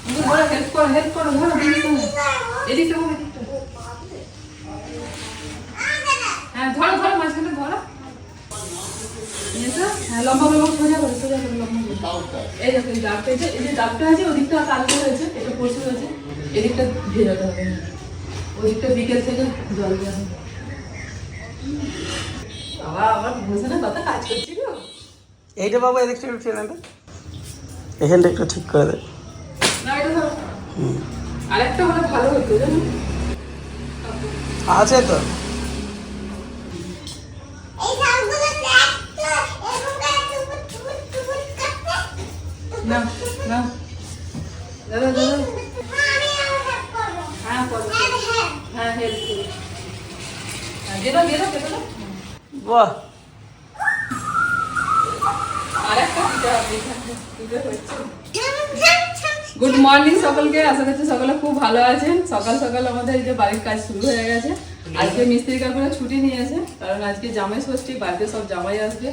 Help করো ধরো এদিকে হ্যাঁ ধরো মাঝখানে ধরো হ্যাঁ লম্বা সোজা করো লম্বা এই দেখো এই দাগটা এই যে দাগটা আছে ওদিকটা কালকে হয়েছে এটা পড়ছে হয়েছে এদিকটা ভেজাতে হবে ওদিকটা বিকেল থেকে জল দেওয়া হবে বাবা আমার বুঝে না কথা কাজ করছিল এইটা বাবা এদিকটা একটু টেনে দে এখানটা একটু ঠিক করে দে না এটা ধরো আরেকটা হলে ভালো হতো জানো আছে তো না না দাদা হ্যাঁ করো হ্যাঁ হেল্প করো গেলো বাহ গুড মর্নিং সকলকে আশা করছি সকলে খুব ভালো আছেন সকাল সকাল আমাদের এই যে বাড়ির কাজ শুরু হয়ে গেছে আজকে মিস্ত্রি কাকুরা ছুটি নিয়েছে কারণ আজকে জামাই ষষ্ঠী বাড়িতে সব জামাই আসবে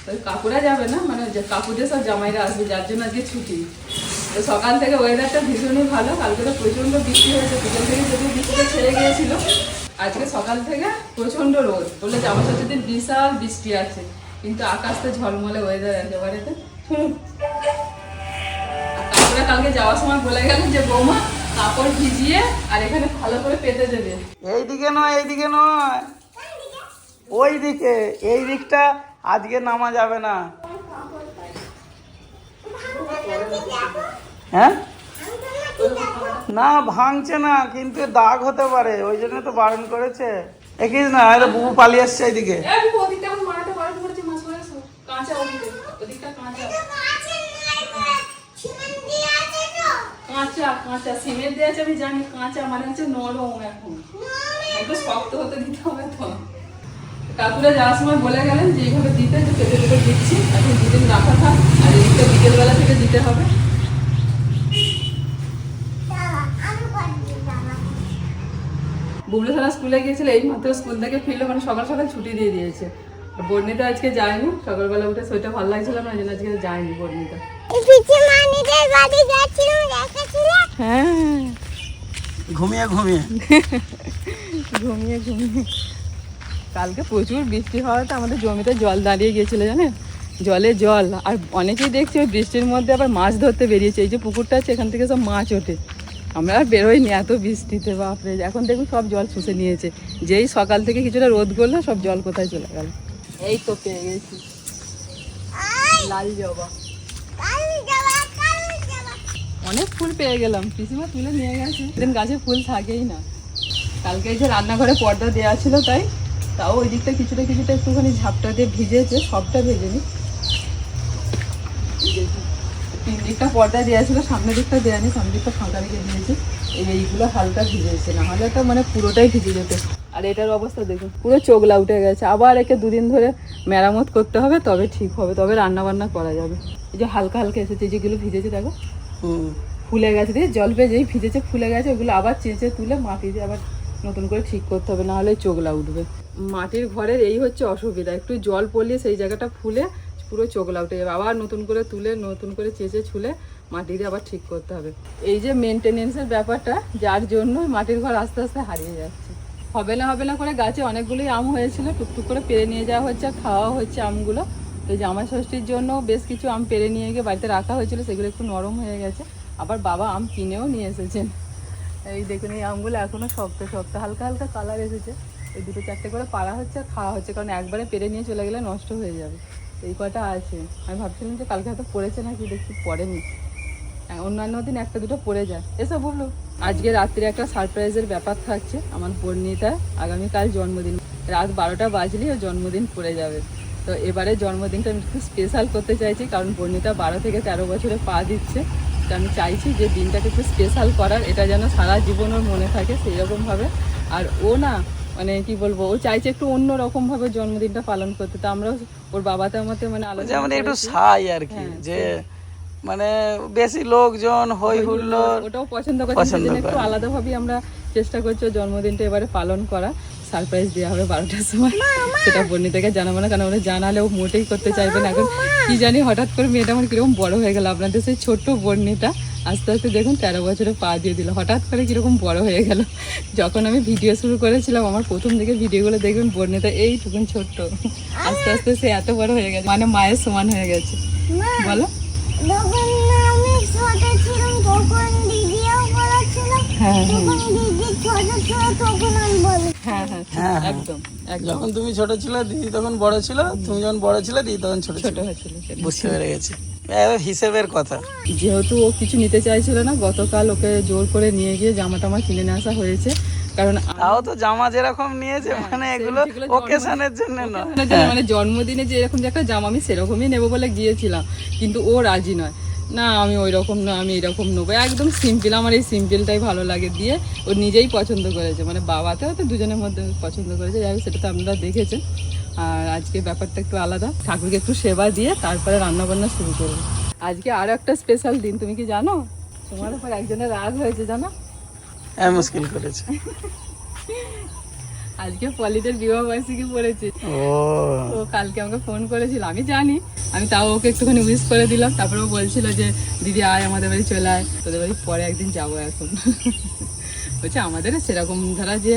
তো কাকুরা যাবে না মানে কাকুদের সব জামাইরা আসবে যার জন্য আজকে ছুটি তো সকাল থেকে ওয়েদারটা ভীষণই ভালো কালকে তো প্রচন্ড বৃষ্টি হয়েছে বিকেল থেকে যদিও বৃষ্টিটা ছেড়ে গিয়েছিল আজকে সকাল থেকে প্রচন্ড রোদ বললে জামাই ষষ্ঠীর দিন বিশাল বৃষ্টি আছে কিন্তু আকাশটা ঝলমলে ওয়েদার একেবারেতে কাকুরা কালকে যাওয়ার সময় বলে গেল যে বৌমা কাপড় ভিজিয়ে আর এখানে ভালো করে পেতে দেবে এইদিকে নয় ওই দিকে এই দিকটা আজকে নামা যাবে না হ্যাঁ না ভাঙছে না কিন্তু দাগ হতে পারে ওই জন্য তো বারণ করেছে দেখিস না এটা বুবু পালিয়ে আসছে এইদিকে কাঁচা সিমেন্ট দিয়ে আছে আমি জানি কাঁচা মানে হচ্ছে নরম এখন একটু শক্ত হতে দিতে হবে তো কাকুরা যাওয়ার সময় বলে গেলেন যে এইভাবে দিতে যে পেটে পেটে দিচ্ছি এখন দুদিন রাখা থাক আর এদিকটা বিকেলবেলা থেকে দিতে হবে বুবলু সারা স্কুলে গিয়েছিল এই মাত্র স্কুল থেকে ফিরলো মানে সকাল সকাল ছুটি দিয়ে দিয়েছে বর্ণিতা আজকে যায়নি সকালবেলা উঠে শরীরটা ভালো লাগছিল না ওই জন্য আজকে যায়নি বর্ণিতা হ্যাঁ ঘুমিয়ে কালকে প্রচুর বৃষ্টি হওয়াতে আমাদের জমিতে জল দাঁড়িয়ে গিয়েছিল জানেন জলে জল আর অনেকেই দেখছি ওই বৃষ্টির মধ্যে আবার মাছ ধরতে বেরিয়েছে এই যে পুকুরটা আছে এখান থেকে সব মাছ ওঠে আমরা আর বেরোইনি এত বৃষ্টিতে বাপরে এখন দেখুন সব জল শুষে নিয়েছে যেই সকাল থেকে কিছুটা রোদ করলো সব জল কোথায় চলে গেল এই তো পেয়ে গেছি লাল জবা অনেক ফুল পেয়ে গেলাম পিসিমা তুলে নিয়ে গেছে সেদিন গাছে ফুল থাকেই না কালকে এই যে রান্নাঘরে পর্দা দেওয়া ছিল তাও ওই দিকটা কিছুটা একটুখানি ঝাপটা দিয়ে ভিজেছে সবটা ভেজেনি তিন দিকটা পর্দা দেওয়া ছিল সামনের দিকটা দেওয়া নেই সামনের দিকটা ফাঁকা রেখে দিয়েছে এইগুলো হালকা ভিজেছে না হলে তো মানে পুরোটাই ভিজে যেত আর এটার অবস্থা দেখুন পুরো চোগলা উঠে গেছে আবার একে দুদিন ধরে মেরামত করতে হবে তবে ঠিক হবে তবে রান্না বান্না করা যাবে এই যে হালকা এসেছে যেগুলো ভিজেছে দেখো ফুলে গেছে দিয়ে জল পেয়ে যেই ভিজেছে ফুলে গেছে ওগুলো আবার চেঁচে তুলে মাটি দিয়ে আবার নতুন করে ঠিক করতে হবে নাহলে চোগলা উঠবে মাটির ঘরের এই হচ্ছে অসুবিধা একটু জল পড়লে সেই জায়গাটা ফুলে পুরো চোগলা উঠে যাবে আবার নতুন করে তুলে নতুন করে চেঁচে ছুলে মাটি দিয়ে আবার ঠিক করতে হবে এই যে মেনটেনেন্সের ব্যাপারটা যার জন্য মাটির ঘর আস্তে আস্তে হারিয়ে যাচ্ছে হবে না করে গাছে অনেকগুলোই আম হয়েছিল টুকটুক করে পেরে নিয়ে যাওয়া হচ্ছে আর খাওয়া হচ্ছে আমগুলো তো জামাই ষষ্ঠীর জন্য বেশ কিছু আম পেরে নিয়ে গিয়ে বাড়িতে রাখা হয়েছিল সেগুলো একটু নরম হয়ে গেছে আবার বাবা আম কিনেও নিয়ে এসেছেন এই দেখুন এই আমগুলো এখনো শক্ত হালকা কালার এসেছে এই দুটো চারটে করে পাড়া হচ্ছে আর খাওয়া হচ্ছে কারণ একবারে পেরে নিয়ে চলে গেলে নষ্ট হয়ে যাবে এই কটা আছে আমি ভাবছিলাম যে কালকে হয়তো পড়েছে নাকি দেখছি পড়েনি অন্যান্য দিন একটা দুটো পড়ে যায় এসব বললো আজকে রাত্রে একটা সারপ্রাইজের ব্যাপার থাকছে আমার বর্ণিতা আগামীকাল জন্মদিন রাত 12টা বাজলেই ওর জন্মদিন পড়ে যাবে তো এবারে জন্মদিনটা আমি একটু স্পেশাল করতে চাইছি কারণ বর্ণিতা 12 থেকে 13 বছরে পা দিচ্ছে তো আমি চাইছি যে দিনটাকে একটু স্পেশাল করার এটা যেন সারা জীবন ওর মনে থাকে সেইরকমভাবে আর ও না মানে কি বলবো ও চাইছে একটু অন্যরকম ভাবে জন্মদিনটা পালন করতে তো আমরাও ওর বাবাতে আমাতে মানে আলোচনা একটু সাই আর কি যে মানে বেশি লোকজন হই হুল্লোড় ওটাও পছন্দ করছে একটু আলাদাভাবে আমরা চেষ্টা করছি জন্মদিনটা এবারে পালন করা সারপ্রাইজ দেওয়া হবে 12টার সময় সেটা বর্ণিতাকে জানাবো না কারণ ওরা জানালে ও মোটেই করতে চাইবে না এখন কি জানি হঠাৎ করে মেয়েটা আমার কিরকম বড় হয়ে গেল আপনাদের সেই ছোট্ট বর্ণিতা আস্তে আস্তে দেখুন 13 বছরে পা দিয়ে দিল, হঠাৎ করে কীরকম বড় হয়ে গেল। যখন আমি ভিডিও শুরু করেছিলাম, আমার প্রথম দিকে ভিডিওগুলো দেখবেন বর্ণিতা এইটুকুন ছোট্ট, আস্তে আস্তে সে এত বড় হয়ে গেছে, মানে মায়ের সমান হয়ে গেছে। বলো। যখন আমি ছোট ছিলাম তখন দিদিও বলেছিল, হ্যাঁ যখন দিদি ছোট ছিল তখন আমি বলি। হ্যাঁ হ্যাঁ হ্যাঁ, হ্যাঁ। একদম একদম যখন তুমি ছোট ছিল দিদি তখন বড় ছিল, তুমি যখন বড় ছিল দিদি তখন ছোট ছিল। ছোট হয়েছিল সেটা। বুঝতে পেরে গেছি, হিসেবের কথা। যেহেতু ও কিছু নিতে চাইছিল না, গতকাল ওকে জোর করে নিয়ে গিয়ে জামা টামা কিনে নিয়ে আসা হয়েছে। কারণ তাও তো জামা যেরকম নিয়েছে, হ্যাঁ, মানে সেই এগুলো যেগুলো ওকেশনের জন্য না। মানে জন্মদিনে যে এরকম যে একটা জামা আমি সেরকমই নেবো বলে গিয়েছিলাম, কিন্তু ও রাজি নয়। না আমি ওই রকম না, আমি এরকম নেবো, একদম সিম্পল, আমার এই সিম্পলটাই ভালো লাগে দিয়ে ও নিজেই পছন্দ করেছে। মানে বাবাতেও তো দুজনের মধ্যে পছন্দ করেছে, যাই হোক সেটা তো আপনারা দেখেছেন। আর আজকে ব্যাপারটা একটু আলাদা, ঠাকুরকে একটু সেবা দিয়ে তারপরে রান্নাবান্না শুরু করবো। আজকে আরও একটা স্পেশাল দিন, তুমি কি জানো? তোমার উপর একজনের রাগ হয়েছে জানো? হ্যাঁ, মুশকিল করেছে। আজকে পলিদের বিবাহ বার্ষিকী পড়েছে। ও কালকে আমাকে ফোন করেছিল, আমি জানি, আমি তাও ওকে একটুখানি উইশ করে দিলাম। তারপরে ও বলছিল যে দিদি আয় আমাদের বাড়ি চলে আয়, তোদের বাড়ি পরে একদিন যাবো এখন। বলছে আমাদের সেরকম ধরা যে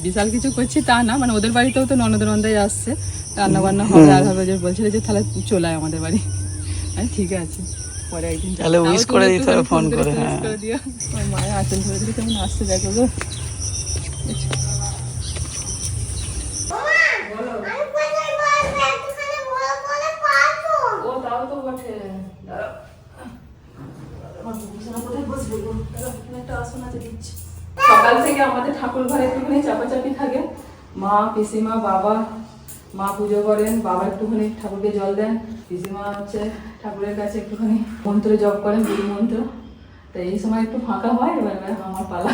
বিশাল কিছু করছি তা না, মানে ওদের বাড়িতেও তো ননদের নন্দাই আসছে, রান্না বান্না হবে আর হবে, যে বলছিল যে তাহলে চলে আয় আমাদের বাড়ি। আমি ঠিক আছে পরে একদিন যাবো। তাহলে উইশ করে দিতে হবে ফোন করে। উইশ হ্যাঁ, করে দিও। ওর মায়ের আঁচল ধরে ধরে কেমন আসতে দেখো গো। আমি কোথায় বলবো, একটুখানি বড় বলে পারবো। ও তাও তো বটে। সকাল থেকে আমাদের ঠাকুর ঘরে একটুখানি চাপাচাপি থাকে, মা পিসিমা বাবা। মা পুজো করেন, বাবা একটুখানি ঠাকুরকে জল দেন, পিসিমা হচ্ছে ঠাকুরের কাছে একটুখানি মন্ত্র জপ করেন, গুরু মন্ত্র। তো এই সময় একটু ফাঁকা হয়, এবার আমার পালা।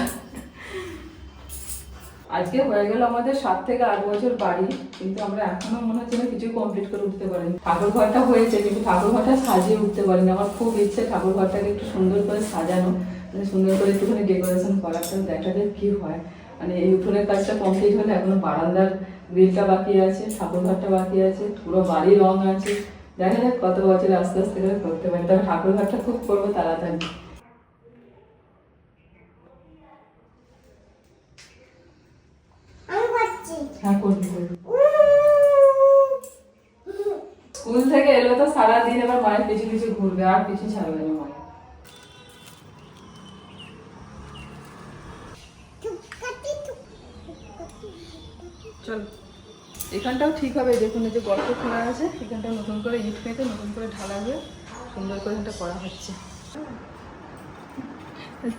আজকে হয়ে গেল আমাদের 7 থেকে 8 বছর বাড়ি, কিন্তু আমরা এখনো মনে হচ্ছে না কিছু কমপ্লিট করে উঠতে পারিনি। ঠাকুর ঘরটা হয়েছে কিন্তু ঠাকুর ঘরটা সাজিয়ে উঠতে পারিনি। আমার খুব ইচ্ছে ঠাকুর ঘরটাকে একটু সুন্দর করে সাজানো, মানে সুন্দর করে একটুখানি ডেকোরেশন করার, তো দেখা যাক কি হয়। মানে এই উঠোনের কাজটা কমপ্লিট হলে এখনো বারান্দার গ্রিলটা বাকি আছে, ঠাকুর ঘরটা বাকি আছে, পুরো বাড়ি রং আছে। দেখা যাক কত বছরে আস্তে আস্তে করে করতে পারি, তবে ঠাকুর ঘরটা খুব করবো তাড়াতাড়ি। আমি করছি। হ্যাঁ করবি করবি। স্কুল থেকে এলো তো সারাদিন এবার মায়ের পিছু পিছু ঘুরবে, আর পিছু ছাড়বে না মায়ের। চলো এখানটাও ঠিক হবে, দেখুন এই যে গর্ত খোলা আছে, এখানটা নতুন করে ইট পেতে নতুন করে ঢালা হয়ে সুন্দর করে এখানটা করা হচ্ছে।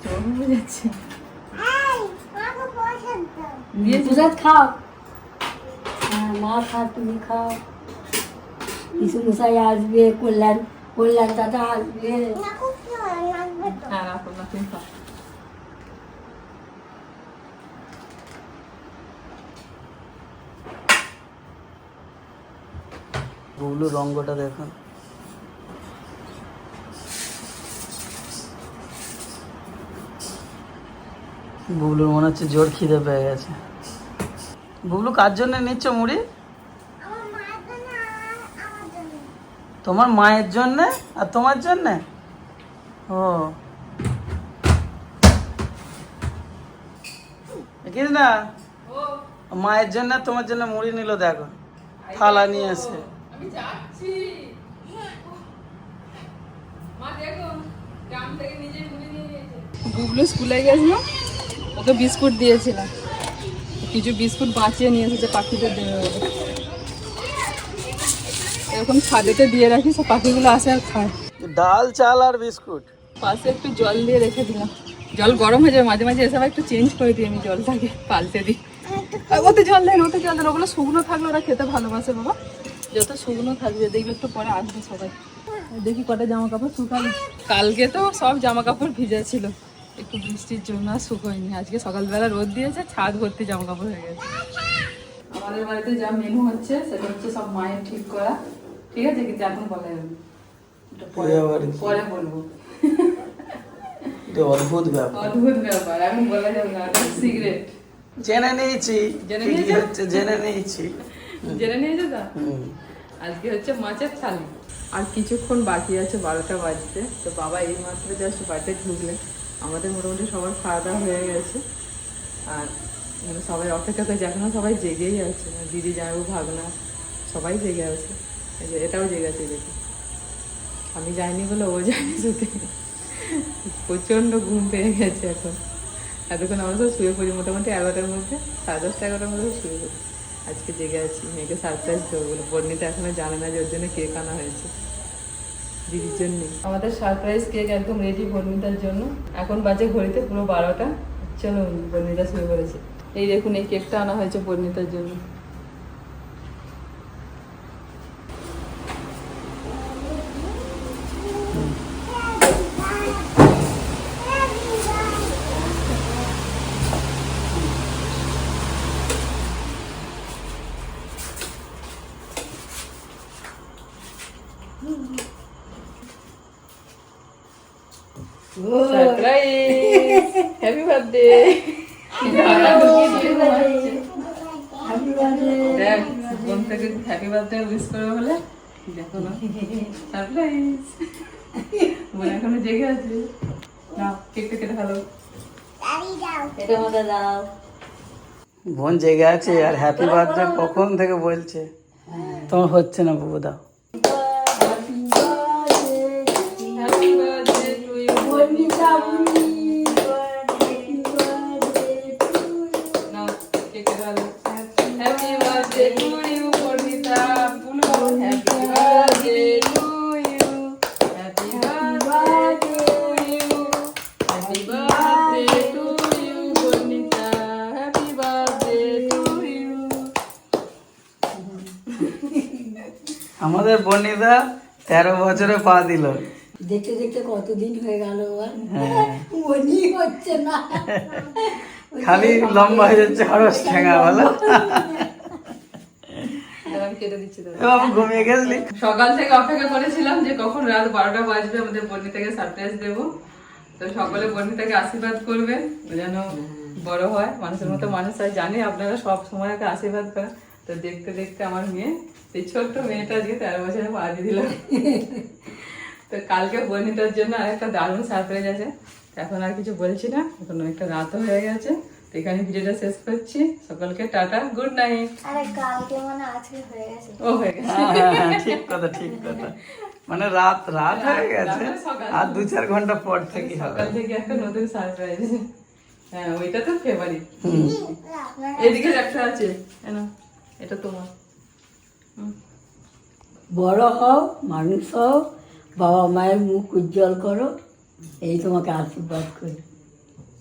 চল হয়ে যাচ্ছে এই, আমাকে প্রসাদ দাও। দিয়ে প্রসাদ খাও। হ্যাঁ মা খা, তুমি খাও। কিছু মশাই আসবে, কল্যাণ দাদা আসবে। না, খুব ভালো লাগবে তো। হ্যাঁ রাখো না তুমি খাও। বুবলু রঙ্গটা দেখুন। বুবলুর মনে হচ্ছে জোর খিদে পেয়ে গেছে। বুবলু কার জন্য নিচ্ছ মুড়ি? আমার মায়ের জন্য আর আমার জন্য। তোমার মায়ের জন্য আর তোমার জন্য? ও দেখিস না, মায়ের জন্য আর তোমার জন্য মুড়ি নিল, দেখো থালা নিয়ে এসে। আমি যাচ্ছি। মা দেখো গ্রাম থেকে নিজে মুড়ি নিয়ে নিয়েছে। বুবলু স্কুলে গেছিল, ওকে বিস্কুট দিয়েছিলাম, কিছু বিস্কুট বাঁচিয়ে নিয়ে এসেছে পাখিদের দেবে বলে। এরকম ছাদেতে দিয়ে রাখি, সব পাখিগুলো আসে আর খায়। ডাল চাল আর বিস্কুট। পাশে একটু জল দিয়ে রেখে দিলাম, জল গরম হয়ে যাবে, মাঝে মাঝে এসে আবার একটু চেঞ্জ করে দিই, আমি জলটাকে পাল্টে দিই। আর ওতে জল দেন, ওতে জল দেন, ওগুলো শুকনো থাকলে ওরা খেতে ভালোবাসে বাবা, যত শুকনো থাকবে দেখবে একটু পরে আসবে সবাই। দেখি কটা জামা কাপড় শুকালো। কালকে তো সব জামা কাপড় ভিজে ছিল, একটু বৃষ্টির জন্য আর শুকোয়নি। আজকে সকালবেলা রোদ দিয়েছে, ছাদ ভর্তি জামা কাপড় হয়ে গেছে। আমাদের বাড়িতে যা মেনু হচ্ছে সেটা হচ্ছে সব মায়ের ঠিক করা, ঠিক আছে, কিন্তু এখন বলা যাবে না। এটা পরে বলবো। অদ্ভুত ব্যাপার, অদ্ভুত ব্যাপার, এখন বলা যাবে না, সিগারেট। জেনে নিয়েছি জেনে কি নিয়েছো? হচ্ছে, জেনে নিয়েছি। জেনে নিয়েছো তো? হুম। আজকে হচ্ছে মাছের থালি। আর কিছুক্ষণ বাকি আছে 12টা বাজতে। তো বাবা এই মাত্র জাস্ট বাড়িতে ঢুকলেন। আমাদের মোটামুটি সবার খাওয়া দাওয়া হয়ে গেছে, আর মানে সবাই অপেক্ষা করছে, এখনও সবাই জেগেই আছে, দিদি জামাইবু ভাগনা সবাই জেগে আছে। এই যে এটাও জেগে আছে দেখি, আমি যাইনি বলে ও যায়নি শুতে। প্রচণ্ড ঘুম পেয়ে গেছে এখন। এতক্ষণ আমরা সব শুয়ে পড়ি মোটামুটি 11টার মধ্যে, 10:30 11টার মধ্যে শুয়ে পড়ি। আজকে জেগে আছি, মেয়েকে সারপ্রাইজ দেবো বলে। বর্ণিতা এখনো জানে না যে ওর জন্য কেক আনা হয়েছে দিদির জন্য। আমাদের সারপ্রাইজ কেক একদম রেডি বর্ণিতার জন্য। এখন বাজে ঘড়িতে পুরো 12টা। চলো, বর্ণিতা শুয়ে পড়েছে। এই দেখুন, এই কেকটা আনা হয়েছে বর্ণিতার জন্য। Surprise, happy birthday. দেখ, বোন থেকে হ্যাপি বার্থডে উইশ করে বলে, দেখো না সারপ্রাইজ। বোন এখনো জেগে আছে। না, কেকটা কেটে ফেলো। এটা মতো দাও। বোন জেগে আছে আর হ্যাপি বার্থডে কখন থেকে বলছে, তোমার হচ্ছে না বাবু দাও। Happy birthday to you Barnita. না, কেক কেটে ফেলো। Happy birthday to you Barnita. বলো happy birthday to you, happy birthday to you, happy birthday to you Barnita, happy birthday to you. আমাদের বর্ণিতা 13 বছরে পা দিল। দেখতে দেখতে কতদিন হয়ে গেল আর হ্যাঁ। মনি হচ্ছে না। খালি লম্বা হয়ে যাচ্ছে খরচ ঠেঙা বলো। আমি কেটে দিচ্ছি দাদা। আমি ঘুমিয়ে গেছিলি। সকাল থেকে অপেক্ষা করেছিলাম যে কখন রাত 12টা বাজবে আমাদের বর্ণিতাকে সারপ্রাইজ দেবো। তো সকলে বর্ণিতাকে আশীর্বাদ করবেন যেন বড় হয়, মানুষের মতো মানুষ হয়। জানি আপনারা সব সময় ওকে আশীর্বাদ করেন। তো দেখতে দেখতে আমার মেয়ে, এই ছোট্ট মেয়েটা আজকে 13 বছরে পা দিয়ে দিল। তো কালকে বর্ণিতার জন্য আরেকটা দারুণ সারপ্রাইজ আছে। এখন আর কিছু বলছি না, এখন অনেকটা রাতও হয়ে গেছে। তো এখানে ভিডিওটা শেষ করছি। সকলকে টাটা, গুড নাইট। আরে কালকে মানে আজকে হয়ে গেছে। ও হয়ে গেছে। হ্যাঁ, ঠিক কথা ঠিক কথা। মানে রাত রাত হয়ে গেছে, আর 2-4 ঘন্টা পর থেকে হবে। সকাল থেকে একটা নতুন সারপ্রাইজ। হ্যাঁ, ওইটা তো ফেভারিট। আপনার এদিকে একটা আছে, এটা তোমার। বড় হও, মানুষ হও, বাবা মায়ের মুখ উজ্জ্বল করো, এই তোমাকে আশীর্বাদ করি।